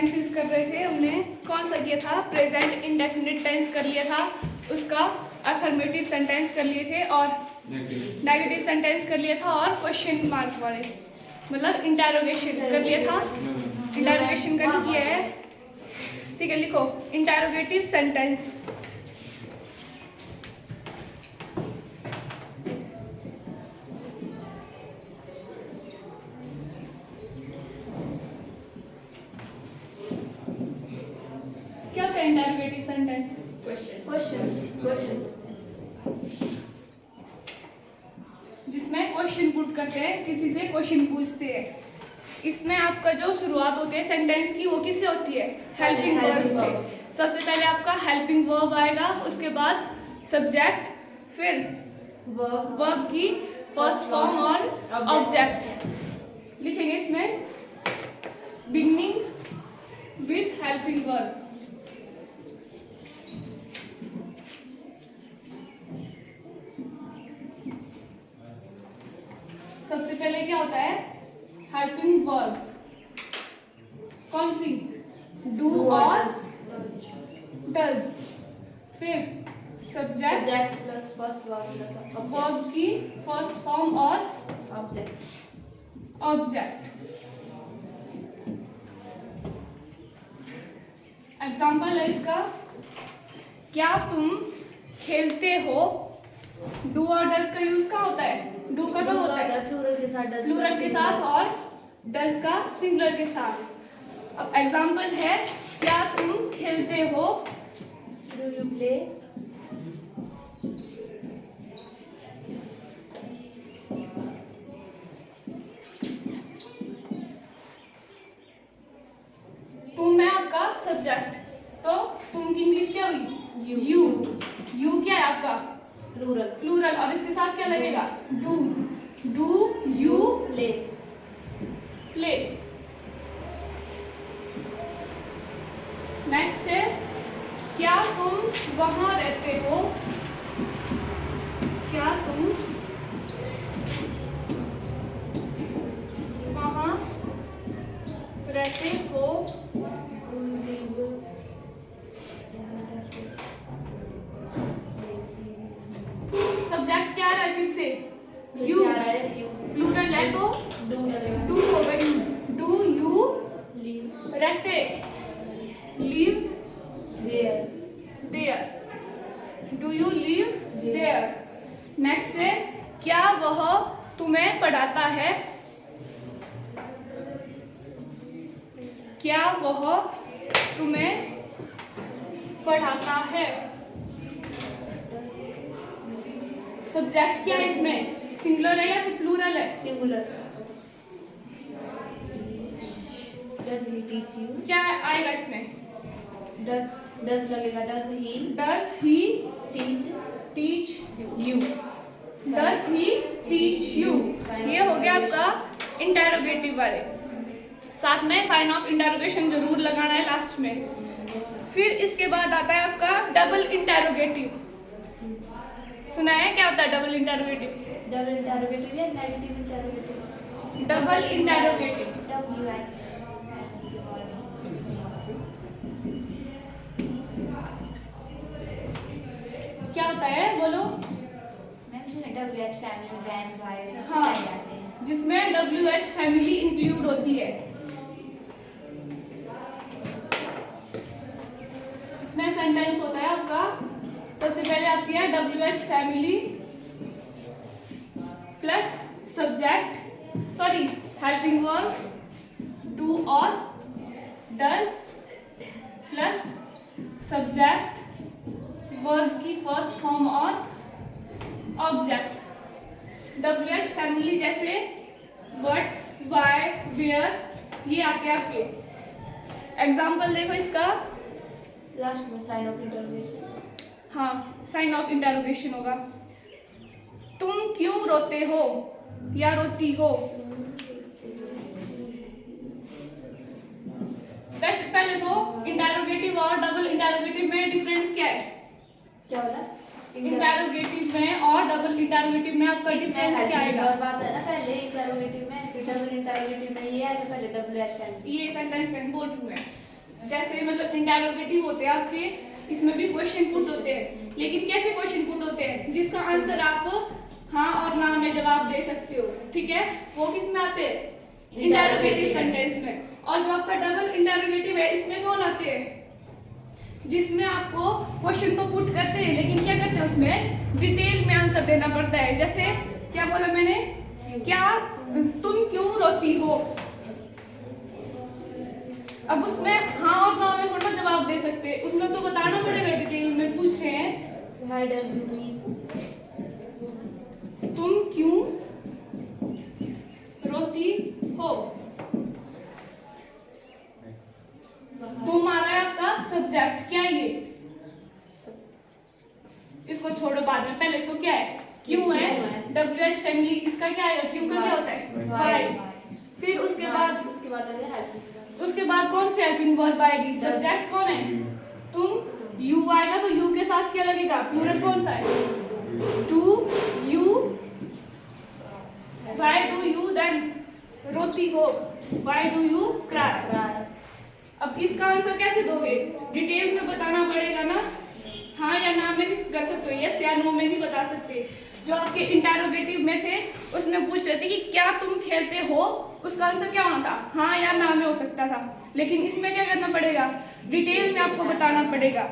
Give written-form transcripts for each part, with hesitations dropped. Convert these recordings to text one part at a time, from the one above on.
Tenses कर रहे थे, हमने कौन सा किया था, प्रेजेंट इंडेफिनिट टेंस कर लिया था, उसका अफर्मेटिव सेंटेंस कर लिए थे और नेगेटिव सेंटेंस कर लिया था और क्वेश्चन मार्क वाले मतलब इंटरोगेशन कर लिया था। इंटरोगेशन का नहीं किया है, ठीक है, लिखो इंटरोगेटिव सेंटेंस। क्या होता है इंटरोगेटिव सेंटेंस? क्वेश्चन जिसमें क्वेश्चन पुट करते हैं, किसी से क्वेश्चन पूछते हैं। इसमें आपका जो शुरुआत होती है सेंटेंस की वो किससे होती है? हेल्पिंग वर्ब से। सबसे पहले आपका हेल्पिंग वर्ब आएगा, उसके बाद सब्जेक्ट, फिर वर्ब की फर्स्ट फॉर्म और ऑब्जेक्ट लिखेंगे इसमें, बिगनिंग विथ हेल्पिंग वर्ब। सबसे पहले क्या होता है? हेल्पिंग वर्ब कौन सी? डू और डज, फिर subject plus first verb plus verb की फर्स्ट फॉर्म और ऑब्जेक्ट। एग्जाम्पल है इसका, क्या तुम खेलते हो? डू और डज का यूज कहाँ होता है? डू का कब होता है? प्लूरल के साथ और डज का सिंगुलर के साथ। अब एग्जाम्पल है, क्या तुम खेलते हो? Do you play? तुम है आपका सब्जेक्ट, तो तुम की इंग्लिश क्या हुई? यू। यू क्या है आपका? प्लूरल और इसके साथ क्या लगेगा? Do you play. नेक्स्ट है, क्या तुम वहां रहते हो? क्या तुम वहां रहते हो? सब्जेक्ट क्या है फिर से? यू। प्लूरल है तो डू होगा यूज। डू यू रहते? Live there. Do you live there. Next है, क्या वह तुम्हें पढ़ाता है? क्या वह तुम्हें पढ़ाता है? सब्जेक्ट क्या है इसमें? सिंगुलर है या फिर प्लूरल है? Singular. Does he teach you? क्या आएगा इसमें? डज लगेगा। Does he teach you? Does he teach you. ये हो गया आपका इंटरोगेटिव वाले। साथ में साइन ऑफ इंटरोगेशन जरूर लगाना है लास्ट में। फिर इसके बाद आता है आपका डबल इंटरोगेटिव। सुना है क्या होता है डबल इंटरोगेटिव? डबल इंटरोगेटिव या नेगेटिव इंटरोगेटिव? Double interrogative. क्या होता है बोलो? WH फैमिली वैन वाई सब हाँ, जाते हैं, जिसमें WH फैमिली इंक्लूड होती है। इसमें सेंटेंस होता है आपका, सबसे पहले आती है WH family plus subject, sorry helping verb do और डज प्लस सब्जेक्ट वर्ब की फर्स्ट फॉर्म और ऑब्जेक्ट। WH फैमिली जैसे व्हाट, व्हाई, वेयर, ये आते हैं आपके। एग्जाम्पल देखो इसका, लास्ट में साइन ऑफ इंटरोगेशन। हाँ, साइन ऑफ इंटरोगेशन होगा। तुम क्यों रोते हो या रोती हो? वैसे पहले तो इंटरोगेटिव और डबल इंटरोगेटिव में डिफरेंस क्या है? क्या बोला? इंटरोगेटिव में और डबल इंटरोगेटिव में आपका डिफरेंस क्या आएगा? बात है ना, पहले इंटरोगेटिव में, डबल इंटरोगेटिव में ये है कि पहले WH फैमिली। ये सेंटेंस में बोल रही हूँ मैं। जैसे मतलब इंटेरोगेटिव होते हैं आपके, इसमें भी क्वेश्चन पुट होते हैं, लेकिन कैसे क्वेश्चन पुट होते हैं जिसका आंसर आप हाँ और ना में जवाब दे सकते हो, ठीक है, वो किस में आते हैं, इंटेरोगेटिव सेंटेंस में। और जो आपका डबल इंटेरोगेटिव है इसमें कौन आते हैं, जिसमें आपको क्वेश्चन तो पुट करते हैं लेकिन क्या करते हैं उसमें डिटेल में आंसर देना पड़ता है। जैसे क्या बोला मैंने, क्या तुम क्यों रोती हो, अब उसमें हाँ और ना में थोड़ा जवाब दे सकते हैं, उसमें तो बताना पड़ेगा डिटेल में, पूछ रहे हैं Why does you weep? तुम क्यों रोती हो, तुम आ रहा है आपका सब्जेक्ट, क्या है ये, इसको छोड़ो बाद में, पहले तो क्या है, क्यों है, WH फैमिली, इसका क्या है, क्यों का क्या होता है, वाई। फिर उसके बाद कौन से हेल्पिंग वर्ब आएगी, सब्जेक्ट कौन है, तुम, यू आएगा तो यू के साथ क्या लगेगा, प्लूरल कौन सा है, टू, you, why do you then रोती हो, व्हाई डू यू क्राई। अब इसका आंसर कैसे दोगे, डिटेल में बताना पड़ेगा ना, हाँ या ना में कर सकते हो, यस या नो में नहीं बता सकते। जो आपके इंटेरोगेटिव में थे उसमें पूछ रहे थे कि क्या तुम खेलते हो, उसका आंसर क्या होना था, हाँ या ना में हो सकता था, लेकिन इसमें क्या करना पड़ेगा, डिटेल में आपको बताना पड़ेगा।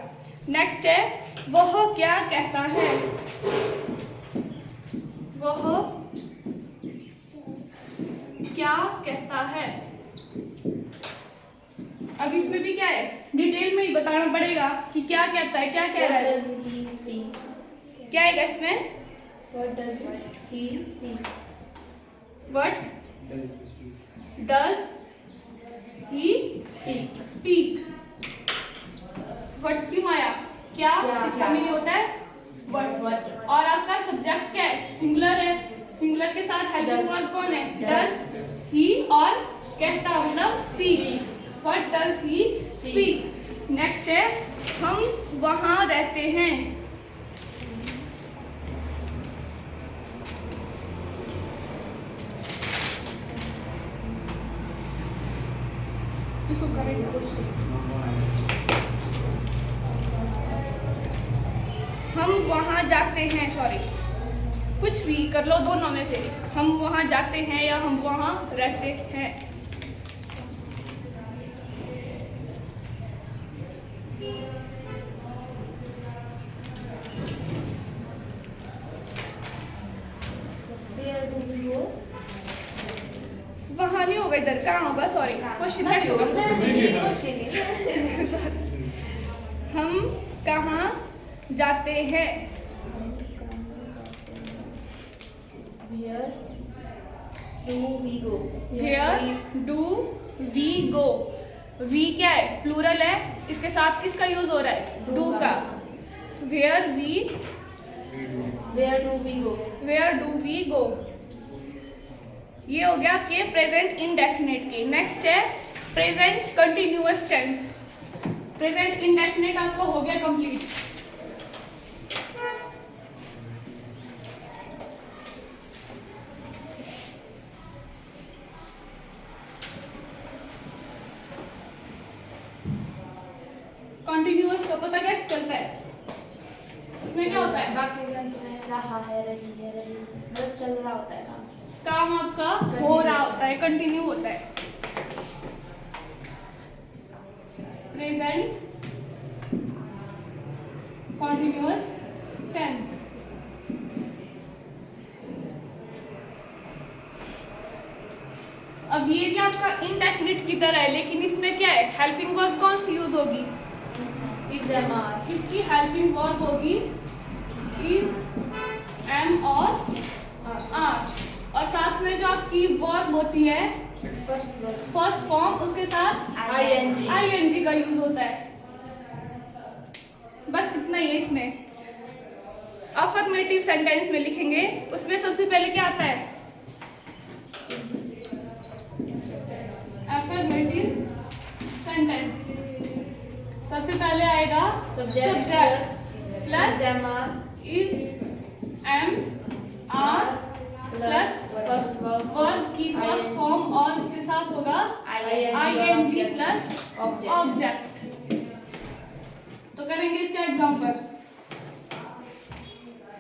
नेक्स्ट है, वह क्या कहता है, वह क्या कहता है। अब इसमें भी क्या है, डिटेल में ही बताना पड़ेगा कि क्या कहता है, क्या कह रहा है, What does he speak? क्या है इसमें, What does he speak? What does he speak, what क्यों आया, क्या, इसका मीनिंग होता है व्हाट, और आपका सब्जेक्ट क्या है, सिंगुलर है, सिंगुलर के साथ हेल्पिंग वर्ब कौन है, डज ही, और कहता मतलब speak, what does he speak. Next है, हम वहां रहते हैं, इसको करेक्ट, हम वहां जाते हैं, सॉरी कुछ भी कर लो दोनों में से, हम वहां जाते हैं या हम वहां रहते हैं। Where do we go? वहां नहीं होगा, इधर कहाँ होगा, सॉरी क्वेश्चन है हम कहाँ जाते हैं, Where do we go? Where do we go, we क्या है, प्लूरल है, इसके साथ किसका यूज हो रहा है, डू का, Where do we go, ये हो गया आपके प्रेजेंट इंडेफिनिट के। नेक्स्ट है present continuous tense, present indefinite आपको हो गया कंप्लीट। कंटिन्यूअस का पता कैसे चलता है, उसमें क्या होता है, वाक्य के अंत में रहा है, रही है, रही, मतलब चल रहा होता है काम, काम आपका हो रहा होता है, कंटिन्यू होता है। प्रेजेंट कंटिन्यूअस टेंस, अब ये भी आपका इंडेफिनिट की तरह है, लेकिन इसमें क्या है, हेल्पिंग वर्ब कौन सी यूज होगी, इज एम आर, इसकी हेल्पिंग वर्ब होगी इज, एम और आर, और साथ में जो आपकी वर्ब होती है फर्स्ट फॉर्म, उसके साथ आईएनजी का यूज होता है। बस इतना ही है इसमें। अफर्मेटिव सेंटेंस में लिखेंगे, उसमें सबसे पहले क्या आता है, अफर्मेटिव सेंटेंस, सबसे पहले आएगा subject plus is, am, are plus first verb की फर्स्ट फॉर्म, और उसके साथ होगा आईएनजी प्लस ऑब्जेक्ट। तो करेंगे इसका एग्जांपल।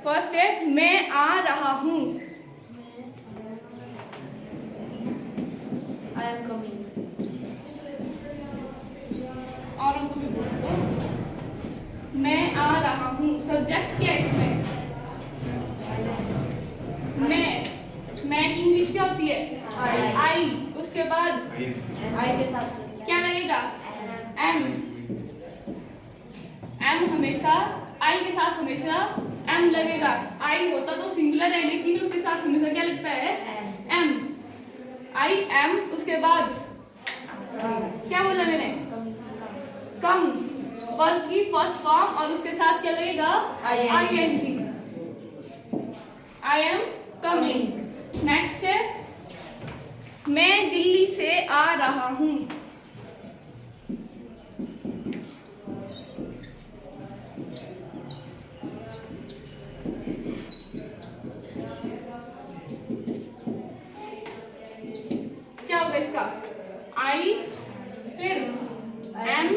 फर्स्ट है मैं आ रहा हूँ। I am coming. और उनको भी बोल दो मैं आ रहा हूँ। सब्जेक्ट क्या है इसमें? मैं की इंग्लिश क्या होती है? आई। उसके बाद I के साथ क्या लगेगा? एम। एम हमेशा आई के साथ हमेशा एम लगेगा। आई होता तो सिंगुलर है लेकिन उसके साथ हमेशा क्या लगता है? एम। I am. उसके बाद क्या बोला मैंने? कम। वर्ब की फर्स्ट फॉर्म और उसके साथ क्या लगेगा? ING। I am coming. Next है मैं दिल्ली से आ रहा हूँ। क्या होगा इसका? आई फिर एम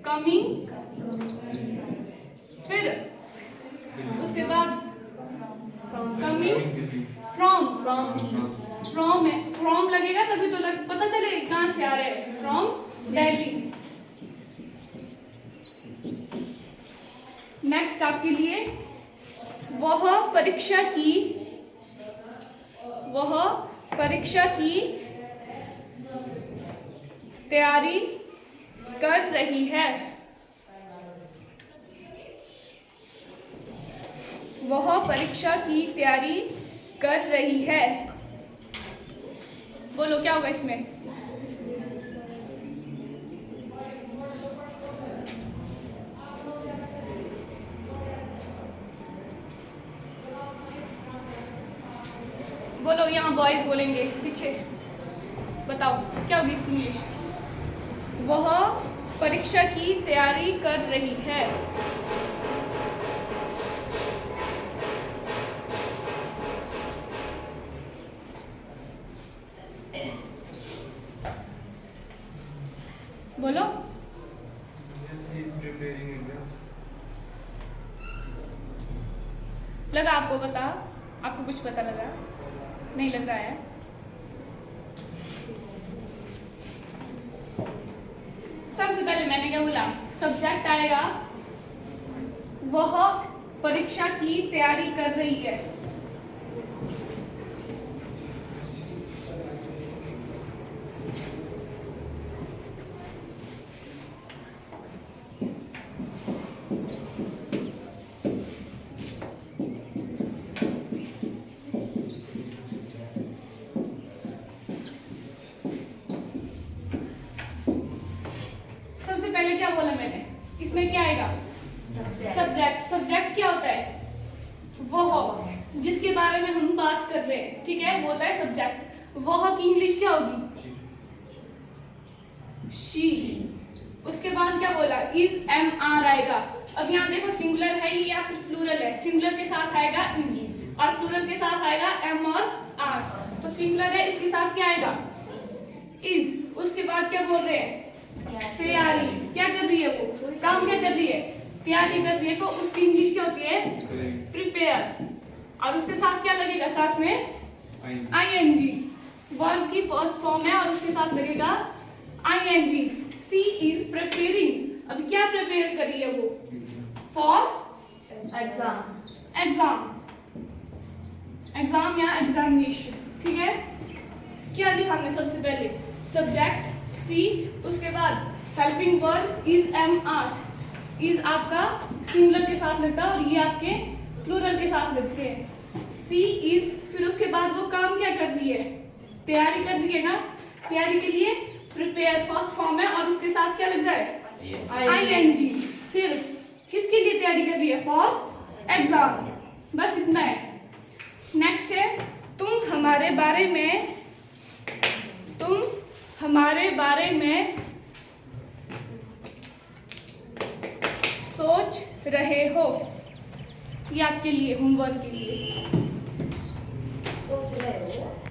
कमिंग फिर उसके बाद कमिंग फ्रॉम लगेगा तभी तो पता चले कहाँ से आ रहे हैं। फ्रॉम दिल्ली। नेक्स्ट आपके लिए वह परीक्षा की तैयारी कर रही है। वह परीक्षा की तैयारी कर रही है। बोलो क्या होगा इसमें? बोलो यहाँ बॉयज बोलेंगे पीछे। बताओ क्या होगी इसकी इंग्लिश? वह परीक्षा की तैयारी कर रही है। बोलो। लगा आपको आपको कुछ पता लगा? नहीं लग रहा है? सबसे पहले मैंने क्या बोला? सब्जेक्ट आएगा वह परीक्षा की तैयारी कर रही है। पहले क्या बोला मैंने? इसमें क्या आएगा? सब्जेक्ट क्या होता है? वह जिसके बारे में हम बात कर रहे हैं, ठीक है, वो होता है सब्जेक्ट। वह की इंग्लिश क्या होगी? शी। उसके बाद क्या बोला? इज एम आर आएगा। अब यहाँ देखो सिंगुलर है ये या फिर प्लूरल है। सिंगुलर के साथ आएगा इज और प्लूरल के साथ आएगा एम और आर। तो सिंगुलर है, इसके साथ क्या आएगा? इज। उसके बाद क्या बोल रहे हैं? तैयारी। क्या कर रही है वो? काम क्या कर रही है? तैयारी कर रही है। तो उसकी इंग्लिश क्या होती है? प्रिपेयर। और उसके साथ क्या लगेगा? साथ में ING। वर्ब की फर्स्ट फॉर्म है और उसके साथ लगेगा ING। C is preparing. अभी क्या प्रिपेयर कर रही है वो? फॉर एग्जाम या एग्जामिनेशन, ठीक है। क्या लिखा हमने? सबसे पहले सब्जेक्ट सी, उसके बाद helping verb is am are. Is आपका सिंगुलर के साथ लगता है और ये आपके प्लूरल के साथ लगते हैं। सी इज, फिर उसके बाद वो काम क्या कर रही है? तैयारी कर रही है ना। तैयारी के लिए प्रिपेयर फर्स्ट फॉर्म है और उसके साथ क्या लग रहा है? ING। फिर किसके लिए तैयारी कर रही है? For exam. बस इतना है। नेक्स्ट है तुम हमारे बारे में सोच रहे हो। ये आपके लिए होमवर्क के लिए। सोच रहे हो।